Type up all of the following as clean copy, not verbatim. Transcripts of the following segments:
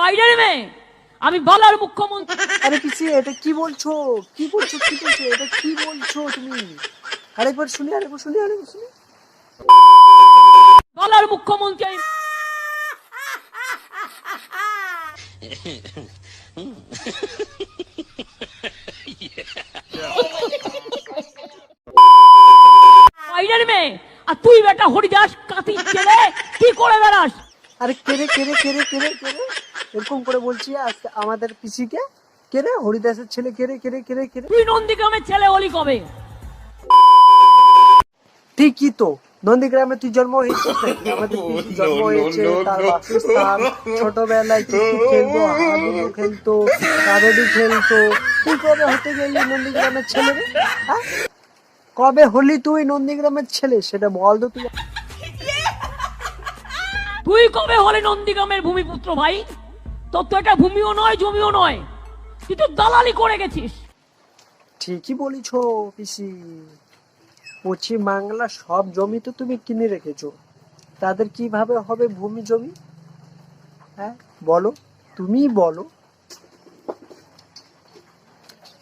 বাইরের মেয়ে, আমি বালার মুখ্যমন্ত্রী। আরে পিসি এটা কি বলছো, কি বলছো, কি বলছো, এটা কি বলছো তুমি? আরেকবার শুনি, আরেকবার শুনি, আরেকবার শুনি। বালার মুখ্যমন্ত্রী আমি। বাইরের মেয়ে, আর তুই বেটা হরিদাস কাতির ছেলে, কি করে বেড়াস? আরে কেরে কেরে কেরে কেরে কেরে এরকম করে বলছি আজকে আমাদের পিসিকে, কেরে হরিদাসের ছেলে, কেরে কেরে কেরে কেরে। তুই নন্দীগ্রামের ছেলে হলি কবে? ঠিকই তো, নন্দীগ্রামে তুই জন্ম হয়েছিস নাকি? আমাদের পিসি জন্ম হয়েছে, তার বাসস্থান ছোটবেলায় কিছু খেলতো, হাডুডু খেলতো, কাবাডি খেলতো। তুই কবে হতে গেলি নন্দীগ্রামের ছেলে রে? হ্যাঁ, কবে হলি তুই নন্দীগ্রামের ছেলে সেটা বল তো তুই। তুই কবে হলে নন্দীগ্রামের ভূমিপুত্র ভাই? তোর তো এটা ভূমিও নয়, জমিও নয়, তুই তো দালালি করে গেছিস। ঠিকই বলিছ পিসি, পশ্চিম বাংলা সব জমি তো তুমি কিনে রেখেছো, তাদের কিভাবে হবে ভূমি জমি? হ্যাঁ বলো, তুমি বলো।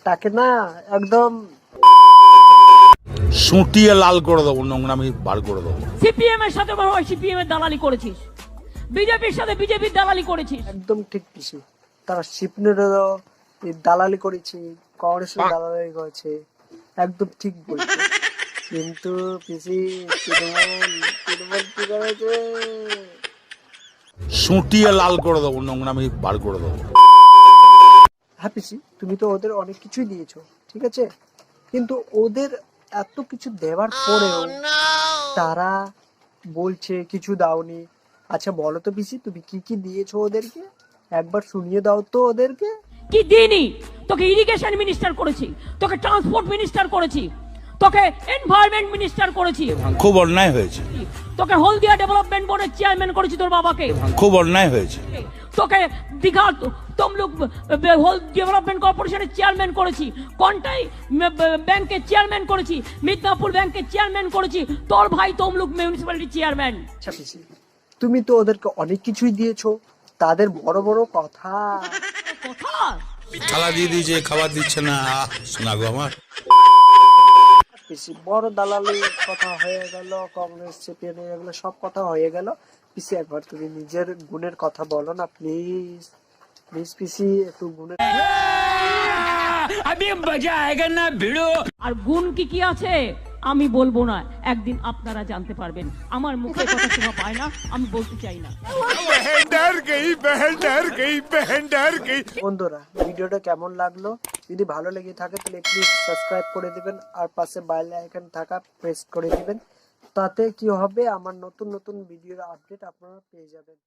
তাকে না একদম সুটিয়ে লাল করে দেবো, নোংরামি বার করে দেবো। সিপিএম এর সাথে সিপিএম এর দালালি করেছিস, বিজেপির সাথে বিজেপির দালালি করেছিস। একদম ঠিক পিসি, তারা শিপনেরও দালালি করেছে, কংগ্রেসের দালালি করেছে, একদম ঠিক বলছে। কিন্তু পিসি তৃণমূল তৃণমূল কি করেছে? সুটিয়ে লাল করে দেবো, নোংরামি বার করে দেবো। হ্যাঁ পিসি, তুমি তো ওদের অনেক কিছুই দিয়েছো, ঠিক আছে, কিন্তু ওদের এত কিছু দেওয়ার পরেও তারা বলছে কিছু দাওনি। আচ্ছা বলো তো পিসি, তুমি কি কি দিয়েছো ওদেরকে? একবার শুনিয়ে দাও তো ওদেরকে। কি দিইনি? তোকে ইরিগেশন মিনিস্টার করেছি, তোকে ট্রান্সপোর্ট মিনিস্টার করেছি, তোকে এনভায়রনমেন্ট মিনিস্টার করেছি। খুব অন্যায় হয়েছে, তোকে হলদিয়া ডেভেলপমেন্ট বোর্ডের চেয়ারম্যান করেছি তোর বাবাকে। খুব অন্যায় হয়েছে। তোকে দীঘা তমলুক ডেভেলপমেন্ট কর্পোরেশনের চেয়ারম্যান করেছি, কন্টাই ব্যাংকের চেয়ারম্যান করেছি, মিদনাপুর ব্যাংকের চেয়ারম্যান করেছি, তোর ভাই তমলুক মিউনিসিপ্যালিটি চেয়ারম্যান। আচ্ছা পিসি, তুমি তো ওদেরকে অনেক কিছুই দিয়েছো, তাদের বড় বড় কথা। কথা থালা দিয়ে দিয়েছে, খাবার দিচ্ছে না। শোনা গো আমার পিসি বড় দালালি কথা হয়ে গেল, কংগ্রেস সিপিএম এগুলো সব কথা হয়ে গেল। পিসি একবার তুমি নিজের গুণের কথা বলো না প্লিজ, প্লিজ পিসি একটু গুণের। আমি মজা আয়েগা না ভিড়ো। আর গুণ কি কি আছে আমি বলবো না, একদিন আপনারা জানতে পারবেন। আমার মুখে কথা শোনা পায় না, আমি বলতে চাই না। বন্ধুরা ভিডিওটা কেমন লাগলো? যদি ভালো লেগে থাকে তাহলে প্লিজ সাবস্ক্রাইব করে দিবেন, আর পাশে বেল আইকন থাকা প্রেস করে দিবেন। তাতে কি হবে, আমার নতুন নতুন ভিডিওর আপডেট আপনারা পেয়ে যাবেন।